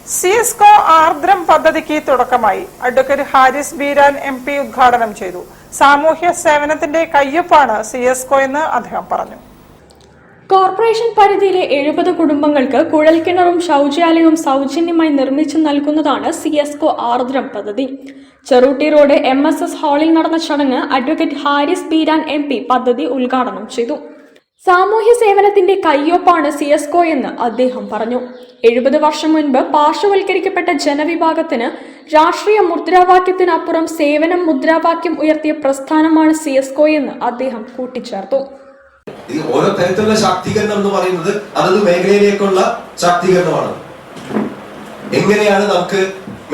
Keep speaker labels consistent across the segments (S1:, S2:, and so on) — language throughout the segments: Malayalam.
S1: സിഎസ്കോ ആർദ്രം പദ്ധതിക്ക് തുടക്കമായി. അഡ്വക്കേറ്റ് ഹാരിസ് ബീരാൻ MP ഉദ്ഘാടനം ചെയ്തു. സാമൂഹ്യ സേവനത്തിന്റെ കയ്യൊപ്പാണ് സിഎസ്കോ എന്ന് അദ്ദേഹം പറഞ്ഞു.
S2: കോർപ്പറേഷൻ പരിധിയിലെ 70 കുടുംബങ്ങൾക്ക് കുഴൽക്കിണറും ശൗചാലയവും സൗജന്യമായി നിർമ്മിച്ചു നൽകുന്നതാണ് സിഎസ്കോ ആർദ്രം പദ്ധതി. ചെറുട്ടി റോഡ് MSS ഹാളിൽ നടന്ന ചടങ്ങ് അഡ്വക്കേറ്റ് ഹാരിസ് ബീരാൻ MP പദ്ധതി ഉദ്ഘാടനം ചെയ്തു. സാമൂഹ്യ സേവനത്തിന്റെ കയ്യൊപ്പാണ് സിഎസ്കോ എന്ന് അദ്ദേഹം പറഞ്ഞു. 70 വർഷം മുൻപ് പാർശ്വവൽക്കരിക്കപ്പെട്ട ജനവിഭാഗത്തിന് രാഷ്ട്രീയ മുദ്രാവാക്യത്തിനപ്പുറം സേവനം മുദ്രാവാക്യം ഉയർത്തിയ പ്രസ്ഥാനമാണ് സിഎസ്കോ എന്ന് അദ്ദേഹം കൂട്ടിച്ചേർത്തു.
S3: ഓരോ തരത്തിലുള്ള ശാക്തീകരണം എന്ന് പറയുന്നത് അതത് മേഖലയിലേക്കുള്ള ശാക്തീകരണമാണ്. എങ്ങനെയാണ് നമുക്ക്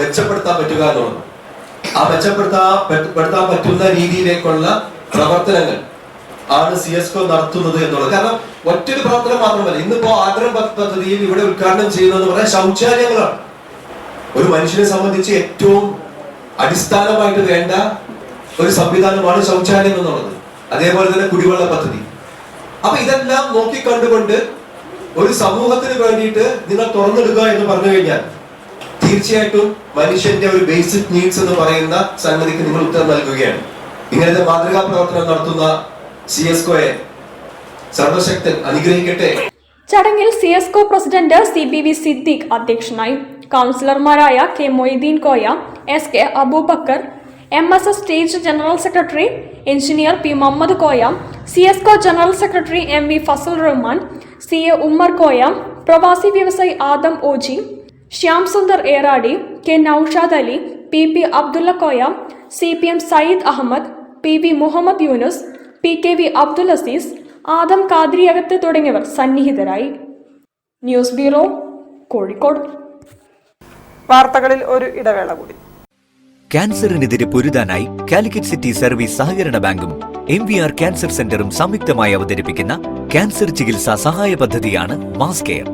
S3: മെച്ചപ്പെടുത്താൻ പറ്റുക എന്നുള്ളത്, ആ മെച്ചപ്പെടുത്താൻ പറ്റുന്ന രീതിയിലേക്കുള്ള പ്രവർത്തനങ്ങൾ ആണ് സിഎസ്കോ നടത്തുന്നത് എന്നുള്ളത്. കാരണം ഒറ്റൊരു പ്രവർത്തനം മാത്രമല്ല, ഇന്നിപ്പോ ആർദ്രം പദ്ധതിയിൽ ഇവിടെ ഉദ്ഘാടനം ചെയ്യുന്നത് പറയാൻ ശൗചാലയങ്ങളാണ്. ഒരു മനുഷ്യനെ സംബന്ധിച്ച് ഏറ്റവും അടിസ്ഥാനമായിട്ട് വേണ്ട ഒരു സംവിധാനമാണ് ശൗചാലയം എന്നുള്ളത്. അതേപോലെ തന്നെ കുടിവെള്ള പദ്ധതി. അപ്പൊ ഇതെല്ലാം നോക്കിക്കണ്ടുകൊണ്ട് ഒരു സമൂഹത്തിന് വേണ്ടിയിട്ട് നിങ്ങൾ തുറന്നെടുക്കുക എന്ന് പറഞ്ഞു കഴിഞ്ഞാൽ തീർച്ചയായിട്ടും മനുഷ്യന്റെ ഒരു ബേസിക് നീഡ്സ് എന്ന് പറയുന്ന സംഗതിക്ക് നിങ്ങൾ ഉത്തരം നൽകുകയാണ്. ഇങ്ങനത്തെ മാതൃകാ പ്രവർത്തനം നടത്തുന്ന സിഎസ്കോയെ സർവശക്തൻ അനുഗ്രഹിക്കട്ടെ.
S2: ചടങ്ങിൽ സിഎസ്കോ പ്രസിഡന്റ് CPV സിദ്ദീഖ് അധ്യക്ഷനായി. കൗൺസിലർമാരായ K Moideen Koya, SK Aboobacker, MSS state general secretary engineer P Muhammad Koya, സിഎസ്കോ general secretary MV Fazal Rahman, CA Ummer Koya, പ്രവാസി വ്യവസായി Adam OG, Shyam Sundar Eradi, K Naushad Ali, PP Abdulla Koya, CPM Sayyid Ahmed, PV Muhammad Yunus, PKV Abdul Azeez, Adam കാദ്രിയകത്ത് തുടങ്ങിയവർ സന്നിഹിതരായി. News bureau, Kozhikode.
S1: വാർത്തകളിൽ ഒരു ഇടവേള കൂടി.
S4: ക്യാൻസറിനെതിരെ പൊരുതാനായി കാലിക്കറ്റ് സിറ്റി സർവീസ് സഹകരണ ബാങ്കും MVR ക്യാൻസർ സെന്ററും സംയുക്തമായി അവതരിപ്പിക്കുന്ന ക്യാൻസർ ചികിത്സാ സഹായ പദ്ധതിയാണ് മാസ് കെയർ.